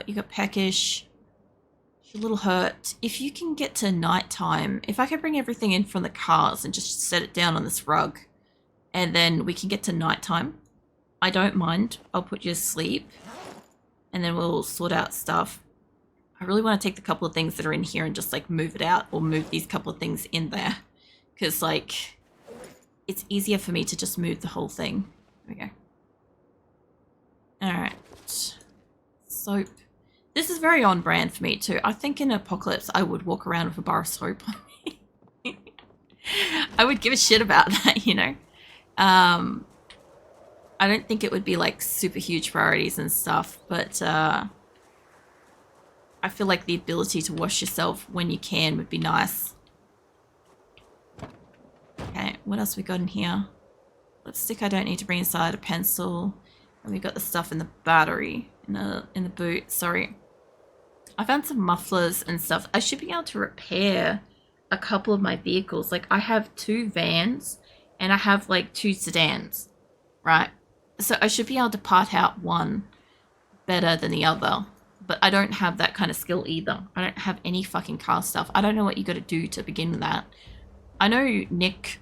You got peckish. She's a little hurt. If you can get to nighttime, if I could bring everything in from the cars and just set it down on this rug, and then we can get to nighttime, I don't mind. I'll put you to sleep, and then we'll sort out stuff. I really want to take the couple of things that are in here and just like move it out, or move these couple of things in there, because like it's easier for me to just move the whole thing. There we go. All right. Soap. This is very on brand for me too. I think in Apocalypse I would walk around with a bar of soap on me. I would give a shit about that, you know. I don't think it would be like super huge priorities and stuff, but I feel like the ability to wash yourself when you can would be nice. Okay, what else we got in here? Lipstick I don't need to bring inside, a pencil. And we got the stuff in the battery, in the boot, sorry. I found some mufflers and stuff. I should be able to repair a couple of my vehicles. Like I have 2 vans and I have like 2 sedans, right? So I should be able to part out one better than the other. But I don't have that kind of skill either. I don't have any fucking car stuff. I don't know what you got to do to begin with that. I know Nick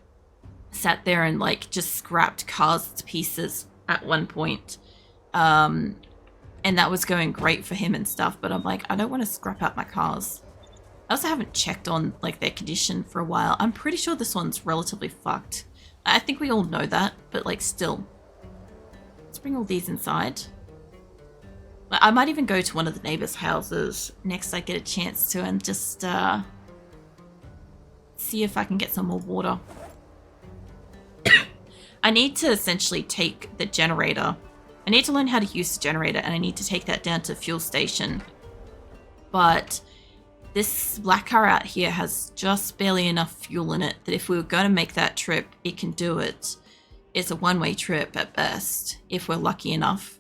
sat there and like just scrapped cars to pieces at one point. And that was going great for him and stuff, but I'm like, I don't want to scrap out my cars. I also haven't checked on like their condition for a while. I'm pretty sure this one's relatively fucked. I think we all know that, but like still. Let's bring all these inside. I might even go to one of the neighbors' houses next I get a chance to and just see if I can get some more water. I need to essentially take the generator. I need to learn how to use the generator and I need to take that down to the fuel station. But this black car out here has just barely enough fuel in it that if we were going to make that trip, it can do it. It's a one-way trip at best, if we're lucky enough.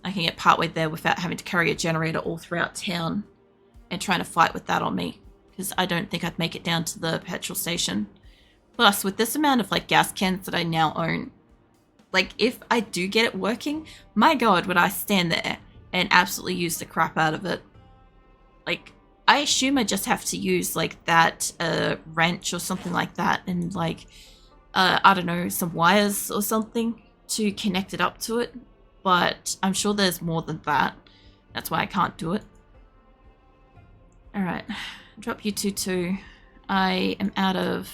I can get partway there without having to carry a generator all throughout town and trying to fight with that on me, because I don't think I'd make it down to the petrol station. Plus, with this amount of like gas cans that I now own, like if I do get it working, my god, would I stand there and absolutely use the crap out of it. Like, I assume I just have to use like that wrench or something like that and like, I don't know, some wires or something to connect it up to it. But I'm sure there's more than that. That's why I can't do it. Alright, drop you two. I am out of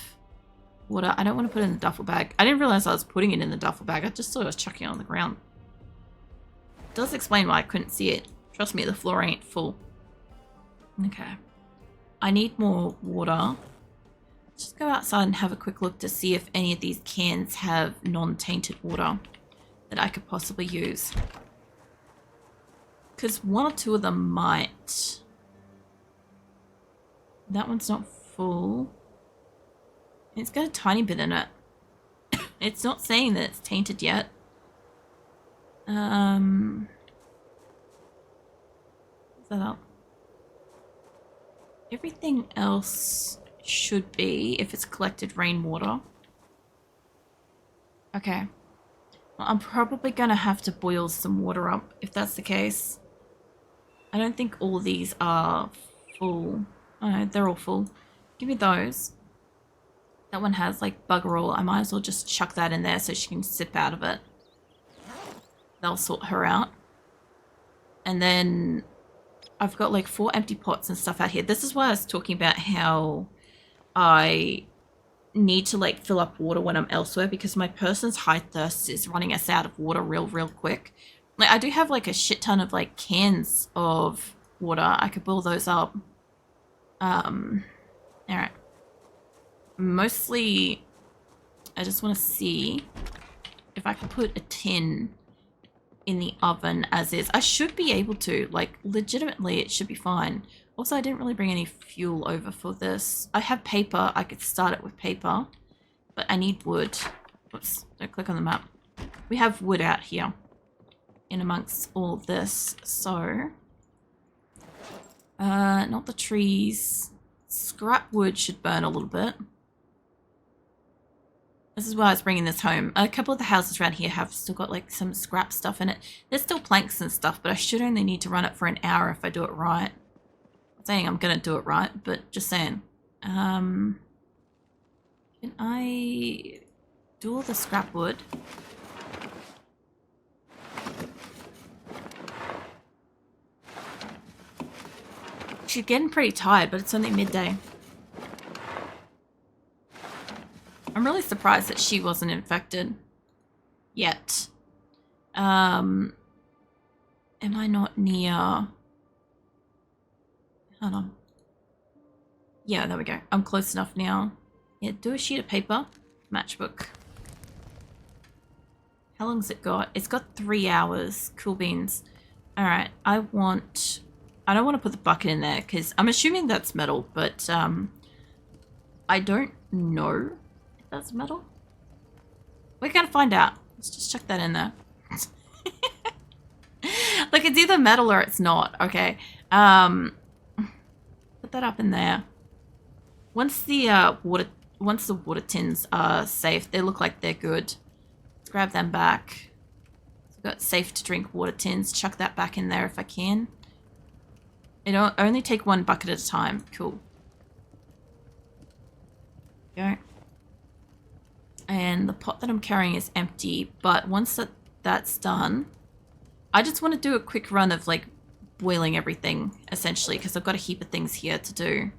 water. I don't want to put it in the duffel bag. I didn't realize I was putting it in the duffel bag. I just thought I was chucking it on the ground. It does explain why I couldn't see it. Trust me, the floor ain't full. Okay. I need more water. Let's just go outside and have a quick look to see if any of these cans have non-tainted water that I could possibly use. Because one or two of them might. That one's not full. It's got a tiny bit in it. It's not saying that it's tainted yet. Is that up? Everything else should be, if it's collected rainwater. Okay. Well, I'm probably gonna have to boil some water up if that's the case. I don't think all these are full. Oh no, they're all full. Give me those. That one has like bugger all. I might as well just chuck that in there so she can sip out of it. They'll sort her out. And then I've got like 4 empty pots and stuff out here. This is why I was talking about how I need to like fill up water when I'm elsewhere, because my person's high thirst is running us out of water real quick. Like I do have like a shit ton of like cans of water. I could boil those up. Alright. Mostly, I just want to see if I can put a tin in the oven as is. I should be able to, like, legitimately it should be fine. Also, I didn't really bring any fuel over for this. I have paper. I could start it with paper, but I need wood. Oops, don't click on the map. We have wood out here in amongst all this, so not the trees. Scrap wood should burn a little bit. This is why I was bringing this home. A couple of the houses around here have still got like some scrap stuff in it. There's still planks and stuff, but I should only need to run it for an hour if I do it right. I'm saying I'm gonna do it right, but just saying. Can I do all the scrap wood? She's getting pretty tired, but it's only midday. I'm really surprised that she wasn't infected yet. Am I not near? Hold on. Yeah, there we go. I'm close enough now. Yeah, do a sheet of paper. Matchbook. How long's it got? It's got 3 hours. Cool beans. Alright, I don't want to put the bucket in there because I'm assuming that's metal, but I don't know if that's metal. We're gonna find out. Let's just chuck that in there. Like, it's either metal or it's not. Okay. Put that up in there. Once the water tins are safe, they look like they're good. Let's grab them back. So I've got safe to drink water tins. Chuck that back in there if I can. It'll only take 1 bucket at a time. Cool. Go. And the pot that I'm carrying is empty, but once that's done, I just want to do a quick run of like boiling everything, essentially, because I've got a heap of things here to do.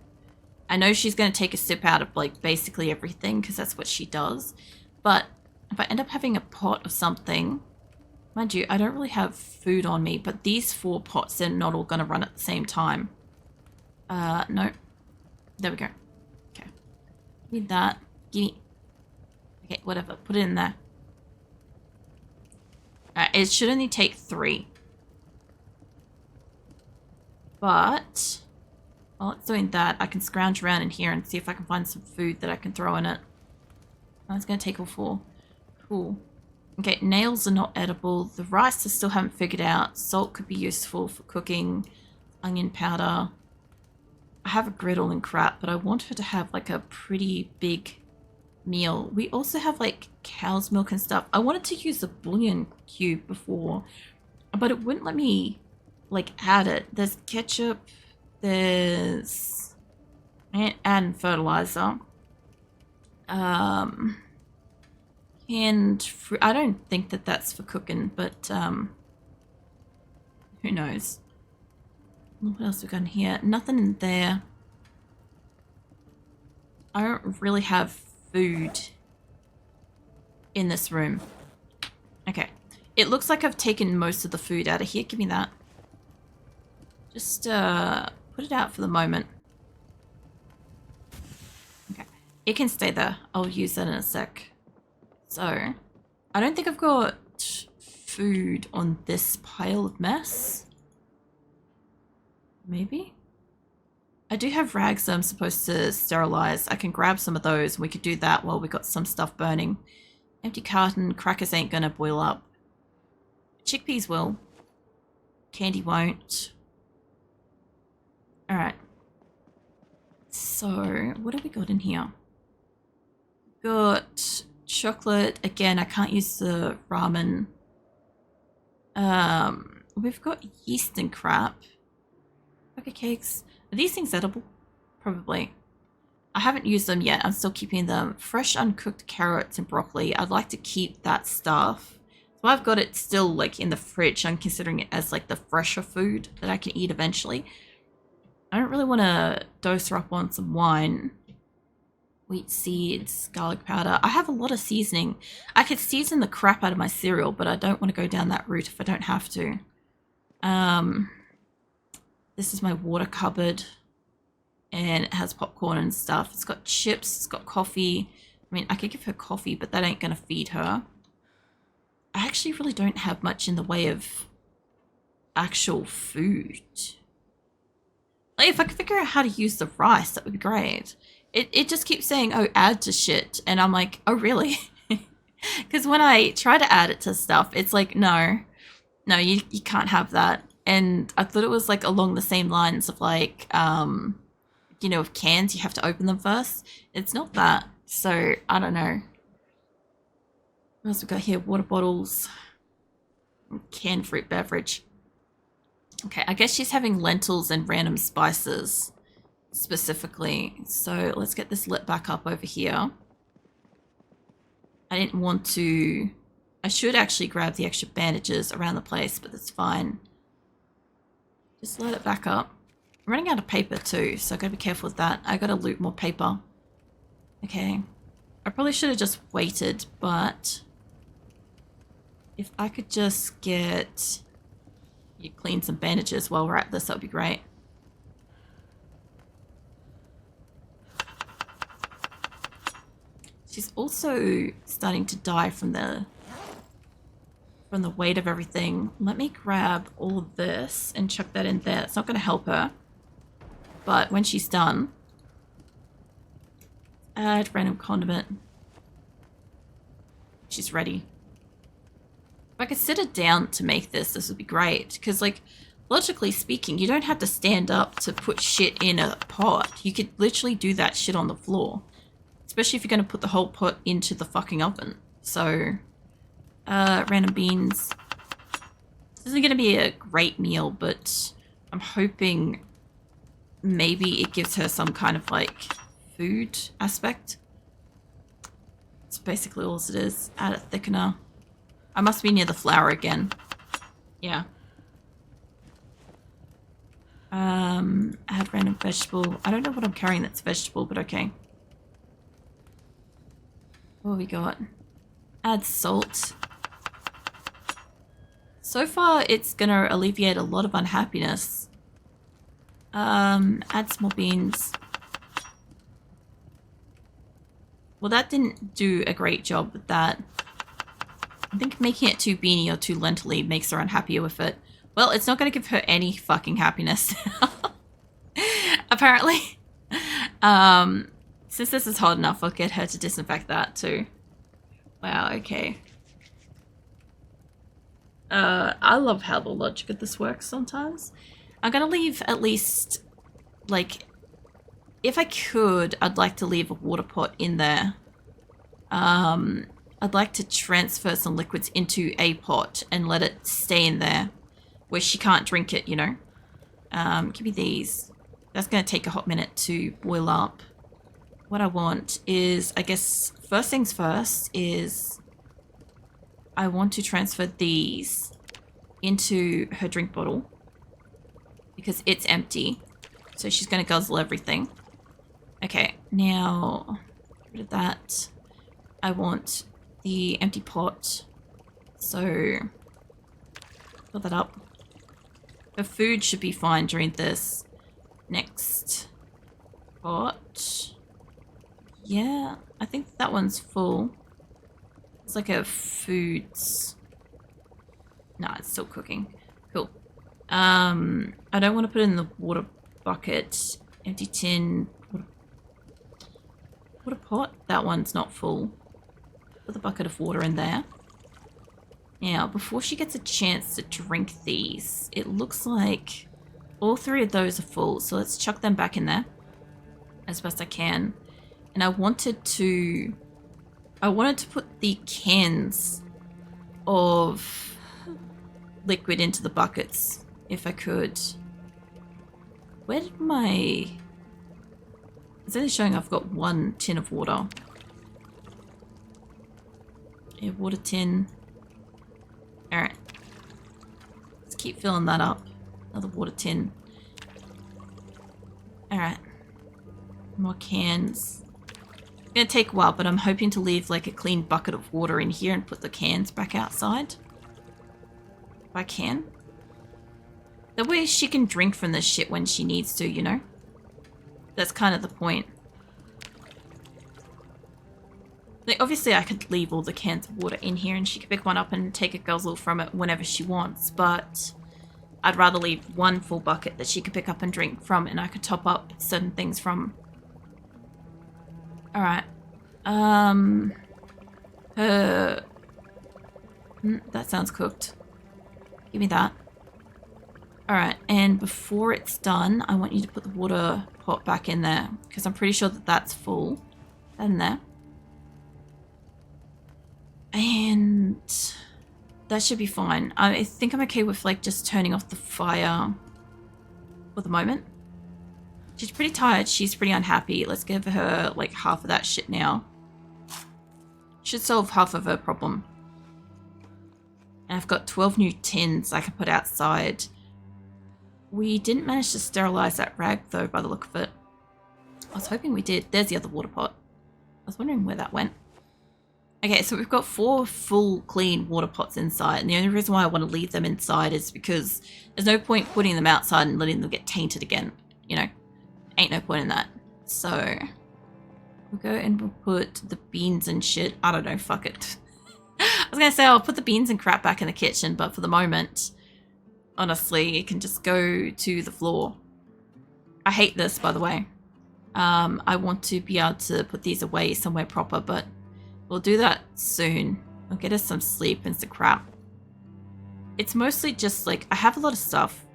I know she's going to take a sip out of like basically everything because that's what she does, but if I end up having a pot of something, mind you, I don't really have food on me, but these 4 pots, they're not all going to run at the same time. No. There we go. Okay. Need that. Gimme. Okay, whatever. Put it in there. Alright, it should only take 3. But while it's doing that, I can scrounge around in here and see if I can find some food that I can throw in it. That's going to take all 4. Cool. Okay, nails are not edible. The rice I still haven't figured out. Salt could be useful for cooking. Onion powder. I have a griddle and crap, but I want her to have like a pretty big meal. We also have like cow's milk and stuff. I wanted to use the bouillon cube before, but it wouldn't let me like add it. There's ketchup. There's and fertilizer. And I don't think that that's for cooking, but who knows? What else we got in here? Nothing in there. I don't really have food in this room. Okay. It looks like I've taken most of the food out of here. Give me that. Just put it out for the moment. Okay. It can stay there. I'll use that in a sec. So, I don't think I've got food on this pile of mess. Maybe? I do have rags that I'm supposed to sterilize. I can grab some of those and we could do that while we got some stuff burning. Empty carton, crackers ain't gonna boil up. Chickpeas will. Candy won't. Alright. So, what have we got in here? Got chocolate. Again, I can't use the ramen. We've got yeast and crap. Cookie cakes. Are these things edible? Probably. I haven't used them yet. I'm still keeping them. Fresh uncooked carrots and broccoli. I'd like to keep that stuff. So I've got it still like in the fridge. I'm considering it as like the fresher food that I can eat eventually. I don't really want to dose her up on some wine. Wheat seeds, garlic powder. I have a lot of seasoning. I could season the crap out of my cereal, but I don't want to go down that route if I don't have to. This is my water cupboard. And it has popcorn and stuff. It's got chips, it's got coffee. I mean, I could give her coffee, but that ain't going to feed her. I actually really don't have much in the way of actual food. Like, if I could figure out how to use the rice, that would be great. It just keeps saying, oh, add to shit. And I'm like, oh, really? Because when I try to add it to stuff, it's like, no, you can't have that. And I thought it was like along the same lines of like, you know, with cans, you have to open them first. It's not that. So I don't know. What else we got here? Water bottles. Canned fruit beverage. Okay, I guess she's having lentils and random spices specifically. So let's get this lit back up over here. I didn't want to... I should actually grab the extra bandages around the place, but that's fine. Just let it back up. I'm running out of paper too, so I gotta be careful with that. I gotta loot more paper. Okay. I probably should have just waited, but... if I could just get... you clean some bandages while we're at this, that would be great. She's also starting to die from the weight of everything. Let me grab all of this and chuck that in there. It's not going to help her. But when she's done, add random condiment. She's ready. If I could sit her down to make this, this would be great. Because, like, logically speaking, you don't have to stand up to put shit in a pot. You could literally do that shit on the floor. Especially if you're going to put the whole pot into the fucking oven. So, random beans. This isn't going to be a great meal, but I'm hoping maybe it gives her some kind of, like, food aspect. That's basically all it is. Add a thickener. I must be near the flour again. Yeah. Add random vegetable. I don't know what I'm carrying that's vegetable, but okay. What have we got? Add salt. So far, it's going to alleviate a lot of unhappiness. Add some more beans. Well, that didn't do a great job with that. I think making it too beany or too lentily makes her unhappy with it. Well, it's not going to give her any fucking happiness. Apparently. Since this is hot enough, I'll get her to disinfect that too. Wow, okay. I love how the logic of this works sometimes. I'm going to leave at least, like, if I could, I'd like to leave a water pot in there. I'd like to transfer some liquids into a pot and let it stay in there where she can't drink it, you know. Give me these. That's going to take a hot minute to boil up. What I want is, I guess, first things first is I want to transfer these into her drink bottle because it's empty. So she's going to guzzle everything. Okay, now get rid of that. I want the empty pot. So fill that up. Her food should be fine during this. Next pot. Yeah, I think that one's full. It's like a foods. Nah, it's still cooking. Cool. I don't want to put it in the water bucket. Empty tin. Water pot. That one's not full. Put the bucket of water in there. Now, before she gets a chance to drink these, it looks like all three of those are full. So let's chuck them back in there as best I can. And I wanted to put the cans of liquid into the buckets if I could. Where did my... It's only showing I've got one tin of water. Yeah, water tin. Alright. Let's keep filling that up. Another water tin. Alright. More cans. It's gonna take a while, but I'm hoping to leave like a clean bucket of water in here and put the cans back outside. If I can. That way she can drink from this shit when she needs to, you know? That's kind of the point. Like, obviously I could leave all the cans of water in here and she could pick one up and take a guzzle from it whenever she wants, but I'd rather leave one full bucket that she could pick up and drink from and I could top up certain things from. Alright. That sounds cooked. Give me that. Alright, and before it's done, I want you to put the water pot back in there because I'm pretty sure that that's full. That in there. And that should be fine. I think I'm okay with like just turning off the fire for the moment. She's pretty tired. She's pretty unhappy. Let's give her like half of that shit now. Should solve half of her problem. And I've got 12 new tins I can put outside. We didn't manage to sterilize that rag though, by the look of it. I was hoping we did. There's the other water pot. I was wondering where that went. Okay, so we've got 4 full clean water pots inside, and the only reason why I want to leave them inside is because there's no point putting them outside and letting them get tainted again. You know, ain't no point in that. So we'll go and we'll put the beans and shit. I don't know, fuck it. I was gonna say I'll put the beans and crap back in the kitchen, but for the moment, honestly, it can just go to the floor. I hate this, by the way. I want to be able to put these away somewhere proper, but we'll do that soon. I'll get us some sleep and some crap. It's mostly just like, I have a lot of stuff.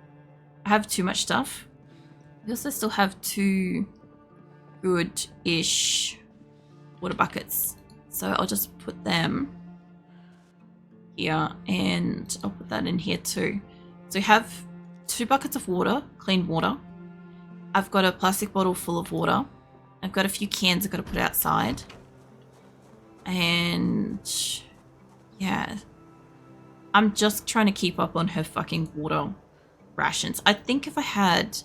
I have too much stuff. We also still have 2 good-ish water buckets. So I'll just put them here, and I'll put that in here too. So we have 2 buckets of water, clean water. I've got a plastic bottle full of water. I've got a few cans I've got to put outside. And yeah, I'm just trying to keep up on her fucking water rations. I think if I had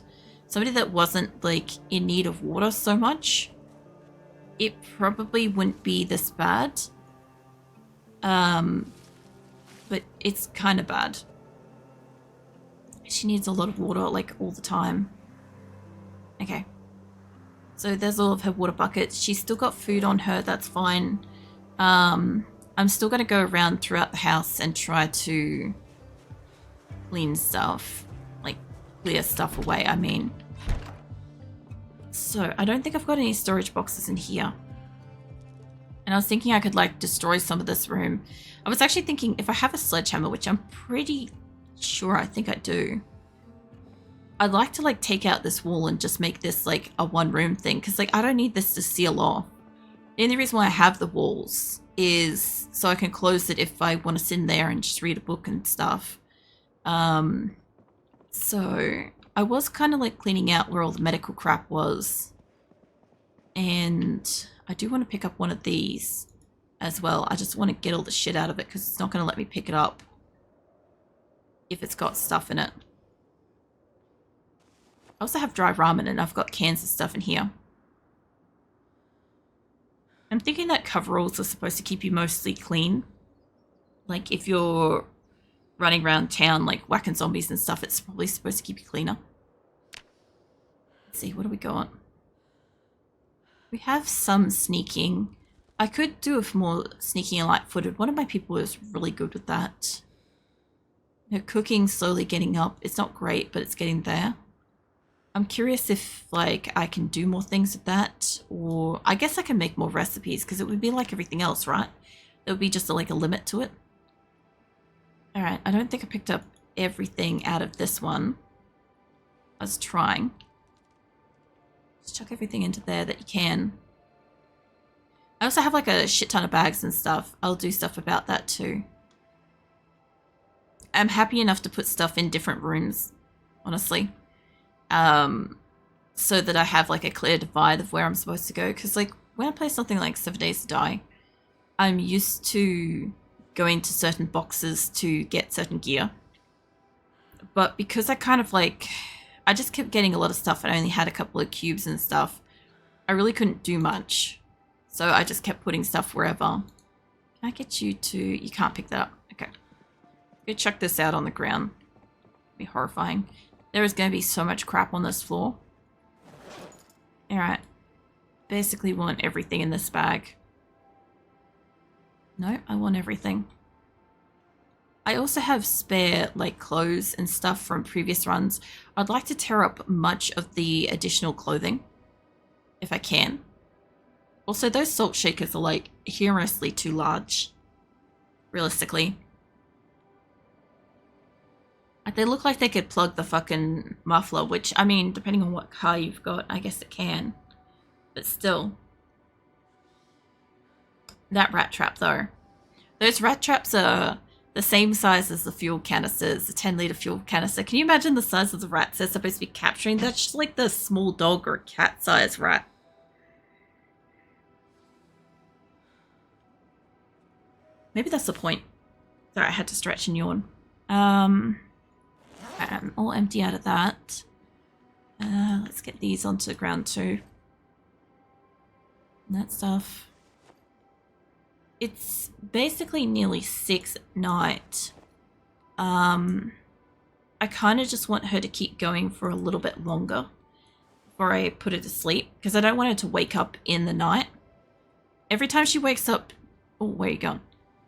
somebody that wasn't like in need of water so much, it probably wouldn't be this bad. But it's kind of bad. She needs a lot of water like all the time. Okay. So there's all of her water buckets. She's still got food on her, that's fine. I'm still going to go around throughout the house and try to clean stuff. Like, clear stuff away, I mean. So, I don't think I've got any storage boxes in here. And I was thinking I could, like, destroy some of this room. I was actually thinking if I have a sledgehammer, which I'm pretty sure I think I do, I'd like to, like, take out this wall and just make this, like, a one-room thing. Because, like, I don't need this to seal off. The only reason why I have the walls is so I can close it if I want to sit in there and just read a book and stuff. So I was kind of like cleaning out where all the medical crap was. And I do want to pick up one of these as well. I just want to get all the shit out of it because it's not going to let me pick it up if it's got stuff in it. I also have dry ramen and I've got cans of stuff in here. I'm thinking that coveralls are supposed to keep you mostly clean. Like if you're running around town like whacking zombies and stuff, it's probably supposed to keep you cleaner. Let's see, what do we got? We have some sneaking. I could do with more sneaking and light-footed. One of my people is really good with that. Her cooking's slowly getting up. It's not great, but it's getting there. I'm curious if, like, I can do more things with that, or I guess I can make more recipes, because it would be like everything else, right? There would be just, like, a limit to it. Alright, I don't think I picked up everything out of this one. I was trying. Just chuck everything into there that you can. I also have, like, a shit ton of bags and stuff. I'll do stuff about that, too. I'm happy enough to put stuff in different rooms, honestly. So that I have like a clear divide of where I'm supposed to go. Because like when I play something like 7 Days to Die, I'm used to going to certain boxes to get certain gear. But because I kind of like, I just kept getting a lot of stuff. I only had a couple of cubes and stuff. I really couldn't do much. So I just kept putting stuff wherever. Can I get you to, you can't pick that up. Okay. Go chuck this out on the ground. It'd be horrifying. There is going to be so much crap on this floor. Alright. Basically want everything in this bag. No, I want everything. I also have spare, like, clothes and stuff from previous runs. I'd like to tear up much of the additional clothing. If I can. Also, those salt shakers are, like, humorously too large. Realistically. They look like they could plug the fucking muffler, which, I mean, depending on what car you've got, I guess it can. But still. That rat trap, though. Those rat traps are the same size as the fuel canisters, the 10-liter fuel canister. Can you imagine the size of the rats they're supposed to be capturing? That's just like the small dog or cat size rat. Maybe that's the point. Sorry, I had to stretch and yawn. I'm all empty out of that. Let's get these onto the ground too. And that stuff. It's basically nearly 6 at night. I kind of just want her to keep going for a little bit longer before I put her to sleep, because I don't want her to wake up in the night. Every time she wakes up... Oh, where are you going?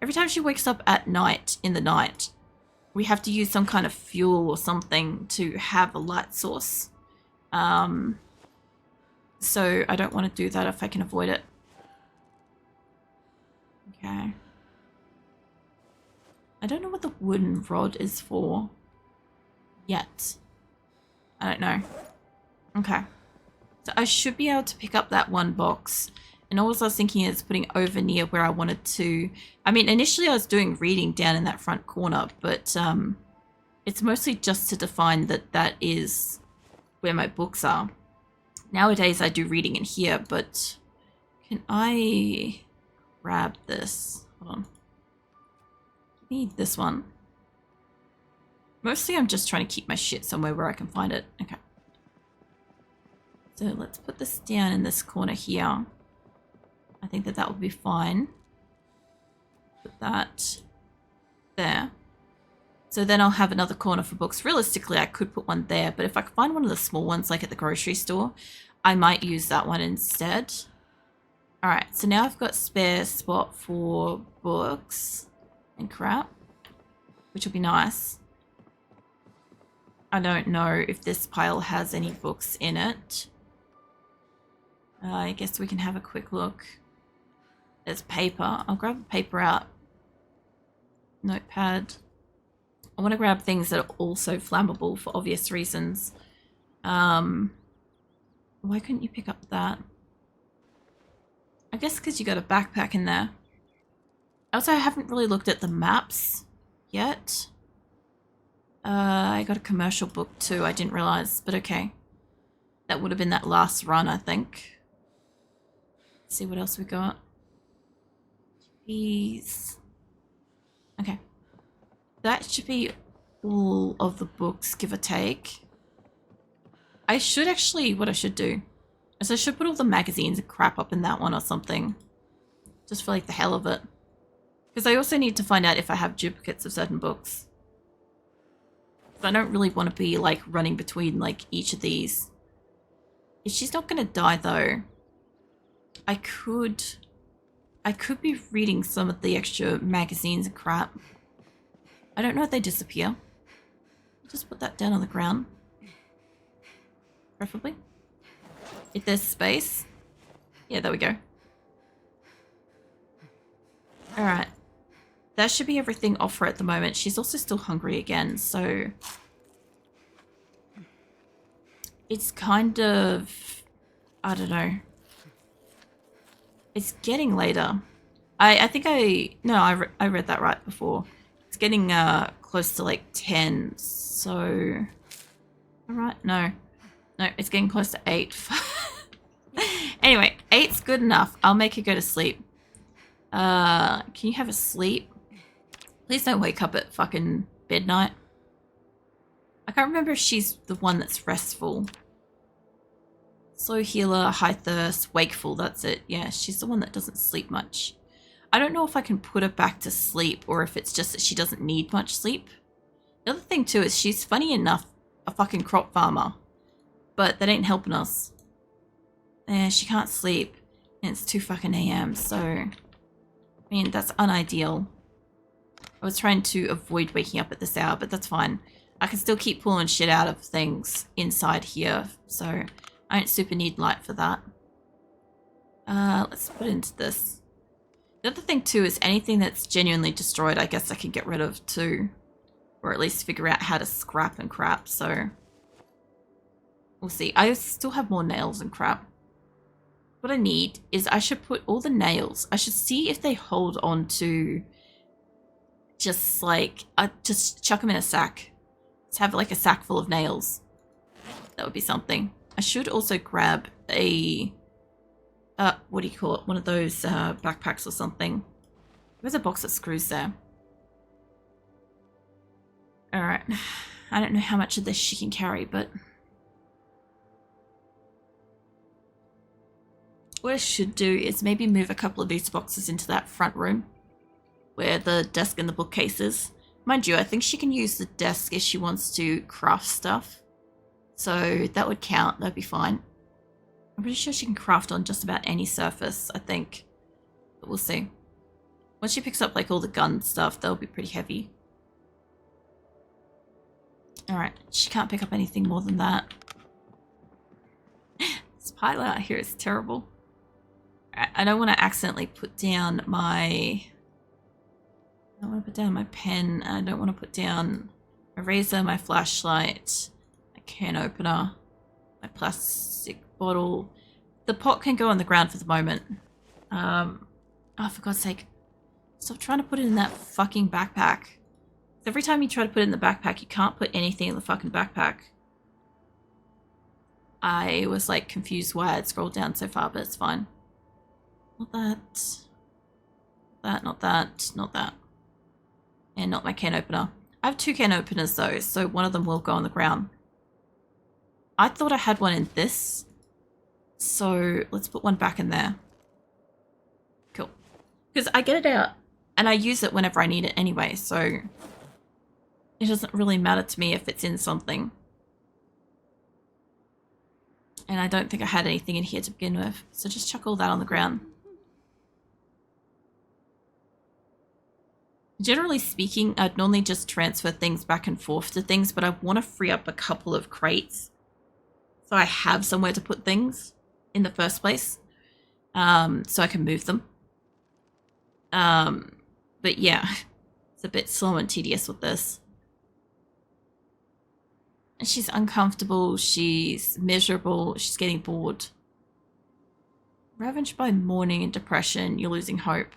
Every time she wakes up at night, in the night, we have to use some kind of fuel or something to have a light source. So I don't want to do that if I can avoid it. Okay. I don't know what the wooden rod is for yet. I don't know. Okay. So I should be able to pick up that one box. And all I was thinking is putting over near where I wanted to. I mean, initially I was doing reading down in that front corner, but it's mostly just to define that that is where my books are. Nowadays I do reading in here, but can I grab this? Hold on. I need this one. Mostly I'm just trying to keep my shit somewhere where I can find it. Okay. So let's put this down in this corner here. I think that will be fine. Put that there. So then I'll have another corner for books. Realistically, I could put one there, but if I could find one of the small ones like at the grocery store, I might use that one instead. Alright, so now I've got spare spot for books and crap, which will be nice. I don't know if this pile has any books in it. I guess we can have a quick look. There's paper. I'll grab the paper out. Notepad. I want to grab things that are also flammable for obvious reasons. Why couldn't you pick up that? I guess because you got a backpack in there. Also, I haven't really looked at the maps yet. I got a commercial book too, I didn't realize, but okay. That would have been that last run, I think. Let's see what else we got. Jeez. Okay. That should be all of the books, give or take. I should actually, what I should do is I should put all the magazines and crap up in that one or something. Just for like the hell of it. Because I also need to find out if I have duplicates of certain books. I don't really want to be like running between like each of these. If she's not going to die though, I could be reading some of the extra magazines and crap. I don't know if they disappear. Just put that down on the ground. Preferably. If there's space. Yeah, there we go. Alright. That should be everything off her at the moment. She's also still hungry again, so... It's kind of... I don't know. It's getting later. I think I read that right before. It's getting close to like 10, so... Alright, no. No, it's getting close to 8. Anyway, 8's good enough. I'll make her go to sleep. Can you have a sleep? Please don't wake up at fucking midnight. I can't remember if she's the one that's restful. Slow healer, high thirst, wakeful, that's it. Yeah, she's the one that doesn't sleep much. I don't know if I can put her back to sleep or if it's just that she doesn't need much sleep. The other thing too is she's funny enough a fucking crop farmer. But that ain't helping us. She can't sleep. And it's 2 fucking AM, so... I mean, that's unideal. I was trying to avoid waking up at this hour, but that's fine. I can still keep pulling shit out of things inside here, so I don't super need light for that. Let's put into this. The other thing too is anything that's genuinely destroyed, I guess I can get rid of too. Or at least figure out how to scrap and crap, so... We'll see. I still have more nails and crap. What I need is I should put all the nails. I should see if they hold on to just like, just chuck them in a sack. Just have like a sack full of nails. That would be something. I should also grab a, what do you call it? One of those backpacks or something. There's a box of screws there. Alright. I don't know how much of this she can carry, but what I should do is maybe move a couple of these boxes into that front room where the desk and the bookcase is. Mind you, I think she can use the desk if she wants to craft stuff. So that would count. That'd be fine. I'm pretty sure she can craft on just about any surface, I think. But we'll see. Once she picks up like all the gun stuff, that'll be pretty heavy. Alright, she can't pick up anything more than that. This pilot out here is terrible. I don't want to accidentally put down my... I don't want to put down my pen. I don't want to put down my razor, my flashlight, my can opener, my plastic bottle. The pot can go on the ground for the moment. Oh, for God's sake. Stop trying to put it in that fucking backpack. Every time you try to put it in the backpack, you can't put anything in the fucking backpack. I was like confused why I'd scrolled down so far, but it's fine. Not that. That, not that, not that. And not my can opener. I have 2 can openers though, so one of them will go on the ground. I thought I had one in this. So let's put one back in there. Cool. Because I get it out and I use it whenever I need it anyway, so it doesn't really matter to me if it's in something. And I don't think I had anything in here to begin with, so just chuck all that on the ground. Generally speaking, I'd normally just transfer things back and forth to things, but I want to free up a couple of crates so I have somewhere to put things in the first place, so I can move them. But yeah, it's a bit slow and tedious with this. And she's uncomfortable, she's miserable, she's getting bored. Ravaged by mourning and depression, you're losing hope.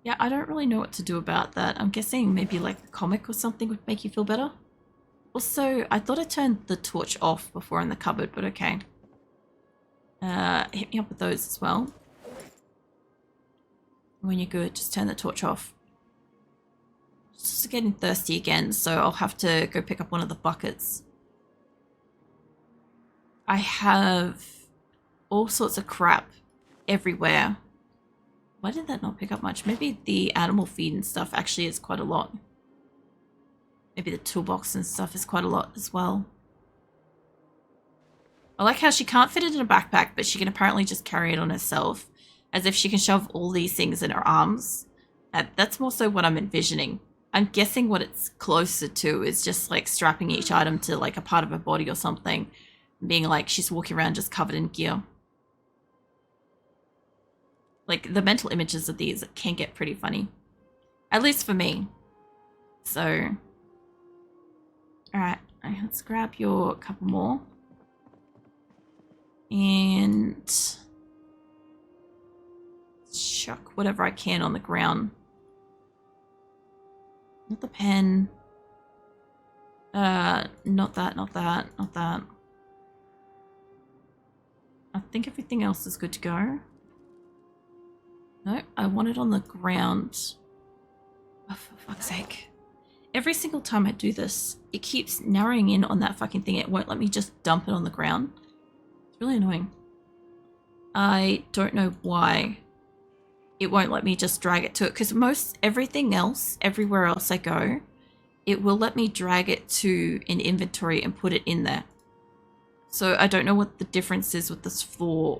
Yeah, I don't really know what to do about that. I'm guessing maybe like a comic or something would make you feel better. Also, I thought I turned the torch off before in the cupboard, but okay. Hit me up with those as well. When you're good, just turn the torch off. Just getting thirsty again, so I'll have to go pick up one of the buckets. I have all sorts of crap everywhere. Why did that not pick up much? Maybe the animal feed and stuff actually is quite a lot. Maybe the toolbox and stuff is quite a lot as well. I like how she can't fit it in a backpack, but she can apparently just carry it on herself. As if she can shove all these things in her arms. That's more so what I'm envisioning. I'm guessing what it's closer to is just like strapping each item to like a part of her body or something. Being like she's walking around just covered in gear. Like the mental images of these can get pretty funny. At least for me. So. Alright, let's grab your couple more. And chuck whatever I can on the ground. Not the pen. Not that, not that, not that. I think everything else is good to go. No, I want it on the ground. Oh, for fuck's sake. Every single time I do this, it keeps narrowing in on that fucking thing. It won't let me just dump it on the ground. It's really annoying. I don't know why it won't let me just drag it to it, because everything else, everywhere else I go, it will let me drag it to an inventory and put it in there. So I don't know what the difference is with this for